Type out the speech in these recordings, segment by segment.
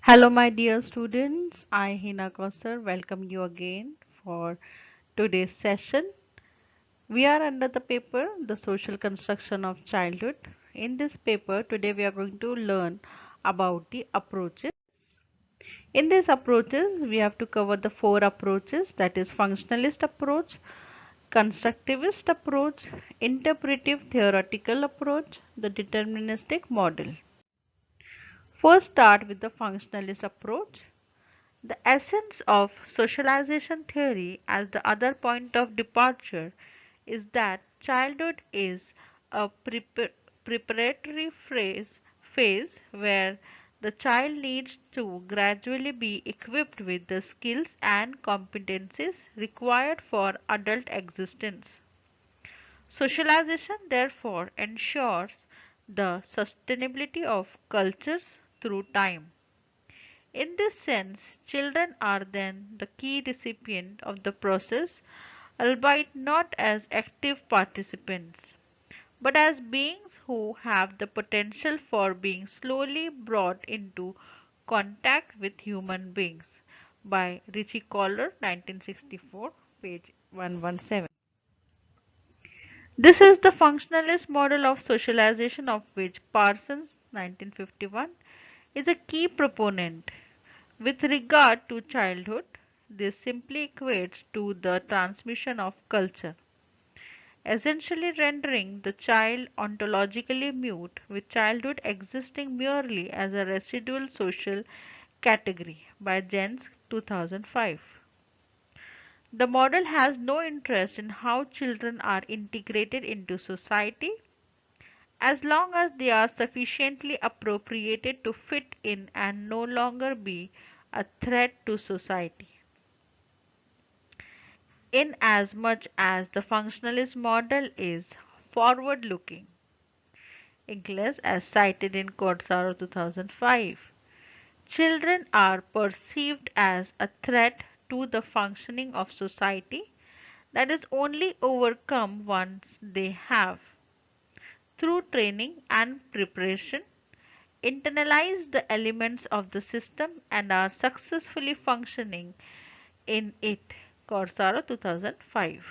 Hello, my dear students. I, Hina Kausar, welcome you again for today's session. We are under the paper The Social Construction of Childhood. In this paper, today we are going to learn about the approaches. In these approaches, we have to cover the four approaches, that is functionalist approach, constructivist approach, interpretive theoretical approach, the deterministic model. First, start with the functionalist approach. The essence of socialization theory as the other point of departure is that childhood is a preparatory phase where the child needs to gradually be equipped with the skills and competencies required for adult existence. Socialization therefore ensures the sustainability of cultures through time. In this sense, children are then the key recipient of the process, albeit not as active participants, but as beings who have the potential for being slowly brought into contact with human beings. By Richie Collar, 1964, page 117. This is the functionalist model of socialization of which Parsons, 1951, is a key proponent. With regard to childhood, this simply equates to the transmission of culture, essentially rendering the child ontologically mute, with childhood existing merely as a residual social category by Jens 2005. The model has no interest in how children are integrated into society as long as they are sufficiently appropriated to fit in and no longer be a threat to society. Inasmuch as the functionalist model is forward-looking, Ingles as cited in Corsaro 2005, children are perceived as a threat to the functioning of society that is only overcome once they have, through training and preparation, internalize the elements of the system and are successfully functioning in it. Corsaro 2005.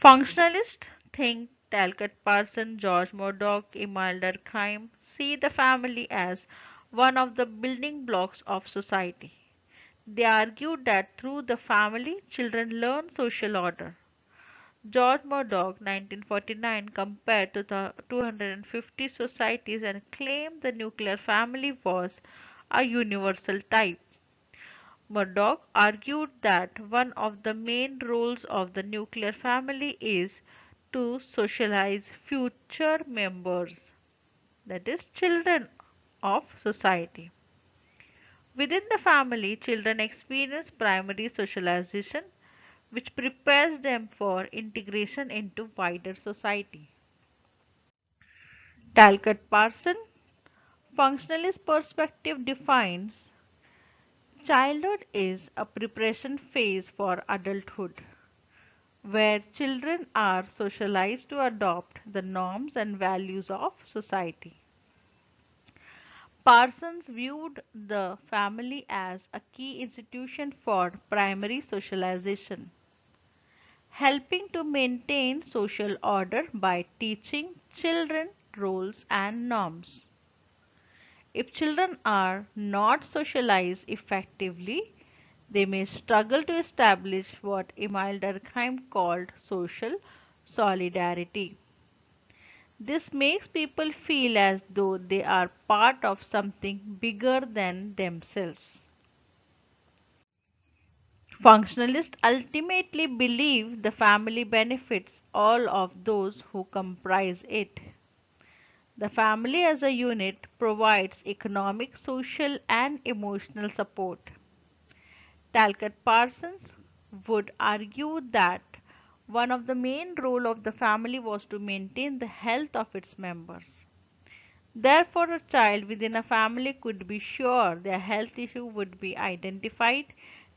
Functionalists think Talcott Parsons, George Murdoch, Emile Durkheim see the family as one of the building blocks of society. They argue that through the family, children learn social order. George Murdoch, 1949, compared to the 250 societies and claimed the nuclear family was a universal type. Murdoch argued that one of the main roles of the nuclear family is to socialize future members, that is, children of society. Within the family, children experience primary socialization, which prepares them for integration into wider society. Talcott Parson, functionalist perspective defines childhood is a preparation phase for adulthood, where children are socialized to adopt the norms and values of society. Parsons viewed the family as a key institution for primary socialization, helping to maintain social order by teaching children roles and norms. If children are not socialized effectively, they may struggle to establish what Emile Durkheim called social solidarity. This makes people feel as though they are part of something bigger than themselves. Functionalists ultimately believe the family benefits all of those who comprise it. The family as a unit provides economic, social, and emotional support. Talcott Parsons would argue that one of the main roles of the family was to maintain the health of its members. Therefore, a child within a family could be sure their health issue would be identified,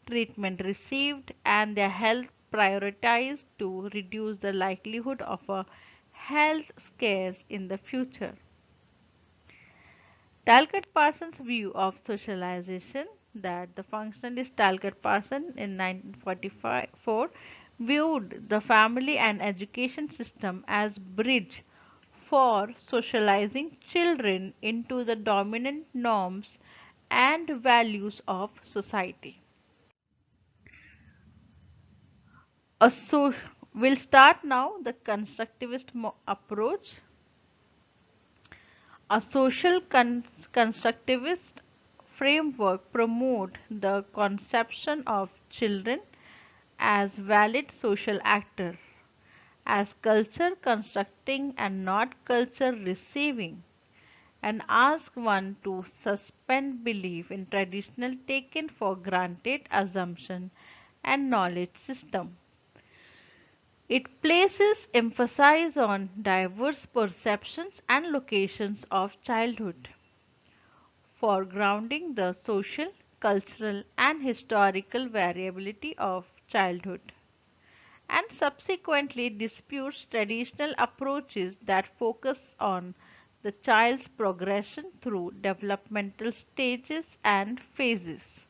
treatment received, and their health prioritized to reduce the likelihood of a health scares in the future. Talcott Parsons' view of socialization, that the functionalist Talcott Parsons in 1944 viewed the family and education system as bridge for socializing children into the dominant norms and values of society. So we'll start now the constructivist approach. A social constructivist framework promote the conception of children as valid social actor, as culture constructing and not culture receiving, and ask one to suspend belief in traditional taken for granted assumption and knowledge system. It places emphasis on diverse perceptions and locations of childhood, foregrounding the social, cultural, and historical variability of childhood, and subsequently disputes traditional approaches that focus on the child's progression through developmental stages and phases.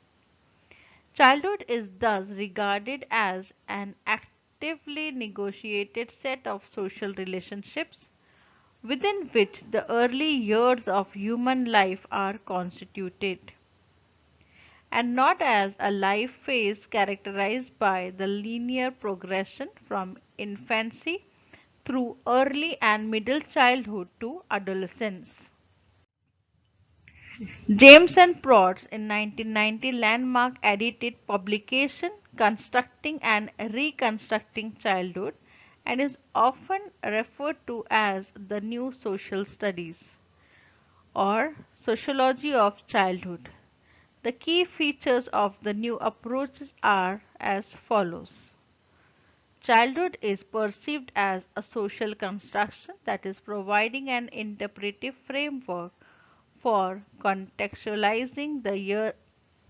Childhood is thus regarded as an actively negotiated set of social relationships within which the early years of human life are constituted, and not as a life phase characterized by the linear progression from infancy through early and middle childhood to adolescence. James and Prout's in 1990 landmark edited publication Constructing and Reconstructing Childhood and is often referred to as the New Social Studies or Sociology of Childhood. The key features of the new approaches are as follows. Childhood is perceived as a social construction that is providing an interpretive framework for contextualizing the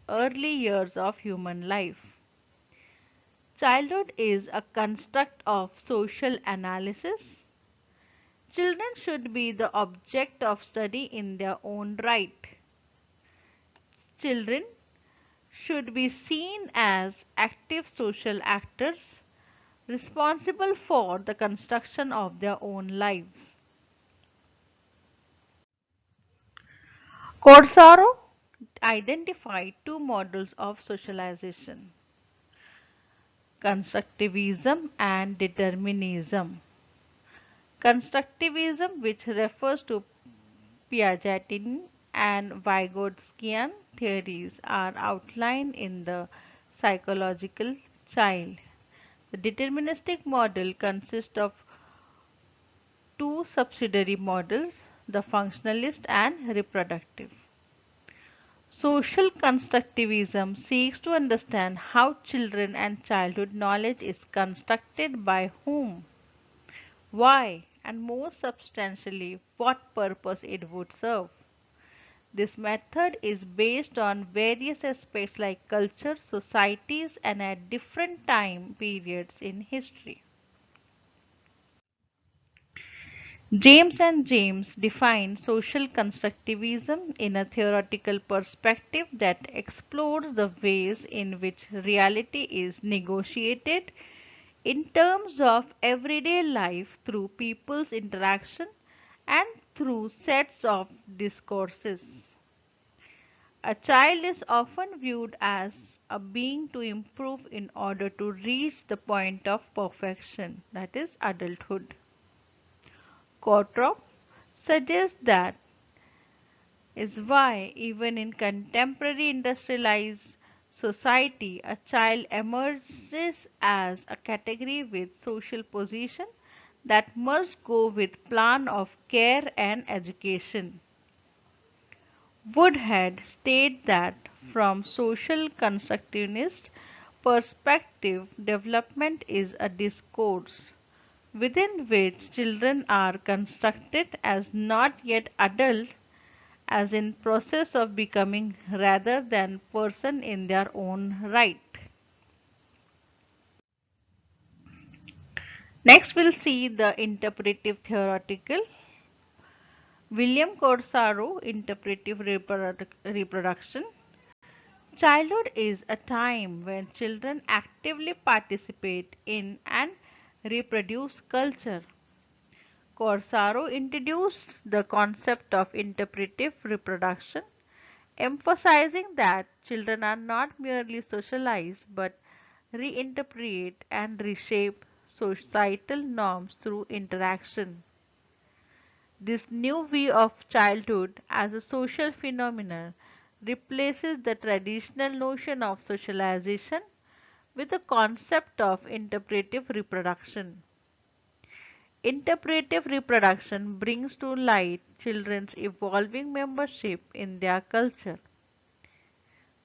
early years of human life. Childhood is a construct of social analysis. Children should be the object of study in their own right. Children should be seen as active social actors responsible for the construction of their own lives. Corsaro identified two models of socialization: constructivism and determinism. Constructivism, which refers to Piagetian and Vygotskian theories, are outlined in the psychological child. The deterministic model consists of two subsidiary models, the functionalist and reproductive. Social constructivism seeks to understand how children and childhood knowledge is constructed, by whom, why, and more substantially, what purpose it would serve. This method is based on various aspects like culture, societies, and at different time periods in history. James and James define social constructivism in a theoretical perspective that explores the ways in which reality is negotiated in terms of everyday life through people's interaction and through sets of discourses. A child is often viewed as a being to improve in order to reach the point of perfection, that is, adulthood. Cotrop suggests that is why, even in contemporary industrialized society, a child emerges as a category with social position that must go with plan of care and education. Woodhead states that from social constructivist perspective, development is a discourse within which children are constructed as not yet adult, as in process of becoming rather than person in their own right. Next we'll see the interpretive theoretical. William Corsaro, Interpretive Reproduction. Childhood is a time when children actively participate in and reproduce culture. Corsaro introduced the concept of interpretive reproduction, emphasizing that children are not merely socialized but reinterpret and reshape societal norms through interaction. This new view of childhood as a social phenomenon replaces the traditional notion of socialization with the concept of interpretive reproduction. Interpretive reproduction brings to light children's evolving membership in their culture,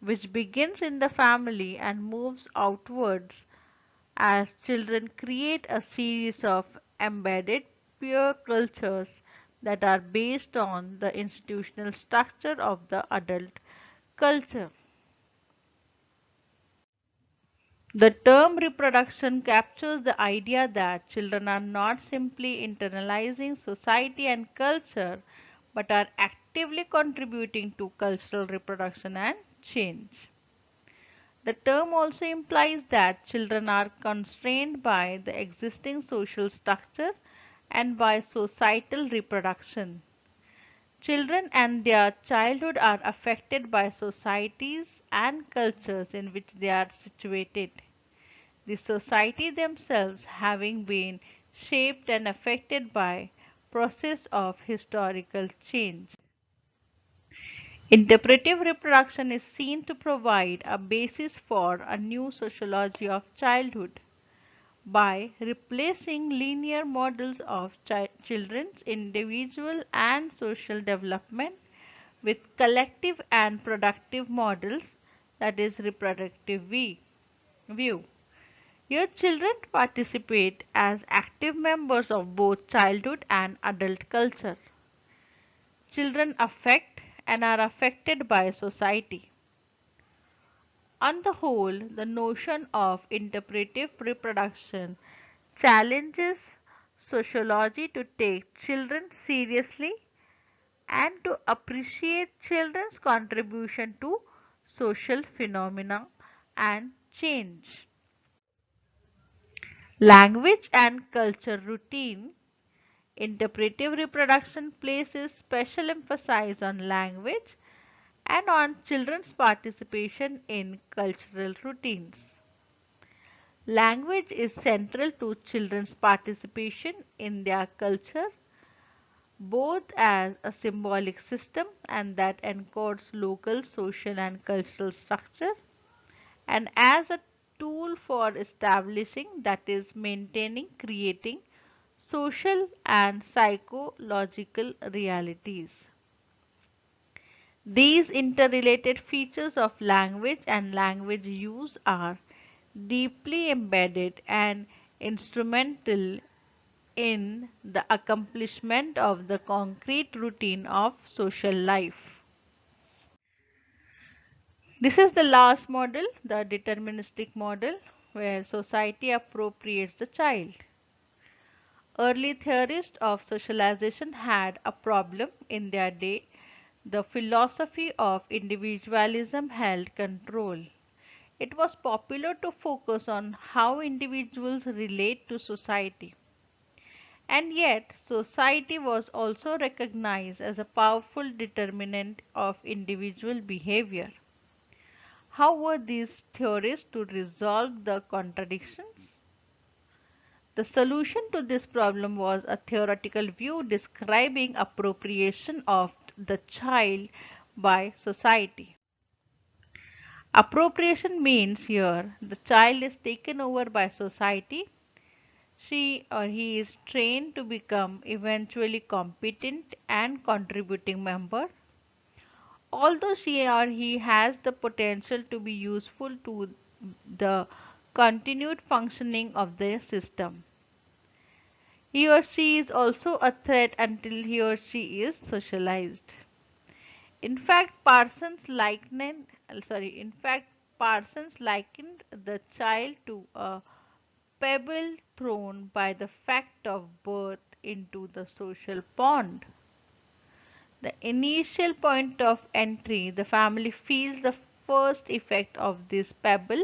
which begins in the family and moves outwards as children create a series of embedded peer cultures that are based on the institutional structure of the adult culture. The term reproduction captures the idea that children are not simply internalizing society and culture but are actively contributing to cultural reproduction and change. The term also implies that children are constrained by the existing social structure and by societal reproduction. Children and their childhood are affected by societies and cultures in which they are situated. The society themselves having been shaped and affected by process of historical change. Interpretive reproduction is seen to provide a basis for a new sociology of childhood by replacing linear models of children's individual and social development with collective and productive models, that is reproductive view. Here children participate as active members of both childhood and adult culture. Children affect and are affected by society. On the whole, the notion of interpretive reproduction challenges sociology to take children seriously and to appreciate children's contribution to social phenomena and change. Language and culture routine. Interpretive reproduction places special emphasis on language and on children's participation in cultural routines. Language is central to children's participation in their culture, both as a symbolic system and that encodes local social and cultural structure, and as a tool for establishing, that is, maintaining, creating social and psychological realities. These interrelated features of language and language use are deeply embedded and instrumental in the accomplishment of the concrete routine of social life. This is the last model, the deterministic model, where society appropriates the child. Early theorists of socialization had a problem in their day. The philosophy of individualism held control. It was popular to focus on how individuals relate to society. And yet, society was also recognized as a powerful determinant of individual behavior. How were these theories to resolve the contradictions? The solution to this problem was a theoretical view describing appropriation of the child by society. Appropriation means here the child is taken over by society. She or he is trained to become eventually competent and contributing member. Although she or he has the potential to be useful to the continued functioning of the system, he or she is also a threat until he or she is socialized. In fact, Parsons likened the child to a pebble thrown by the fact of birth into the social pond. The initial point of entry, the family feels the first effect of this pebble,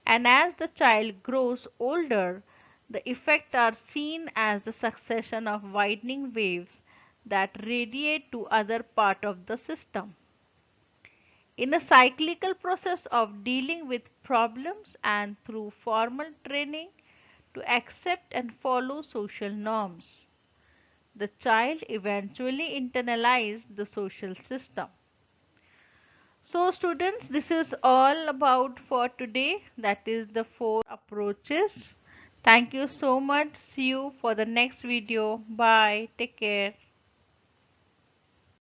and as the child grows older, the effects are seen as the succession of widening waves that radiate to other part of the system. In a cyclical process of dealing with problems and through formal training to accept and follow social norms, the child eventually internalizes the social system. So students, this is all about for today. That is the four approaches. Thank you so much. See you for the next video. Bye. Take care.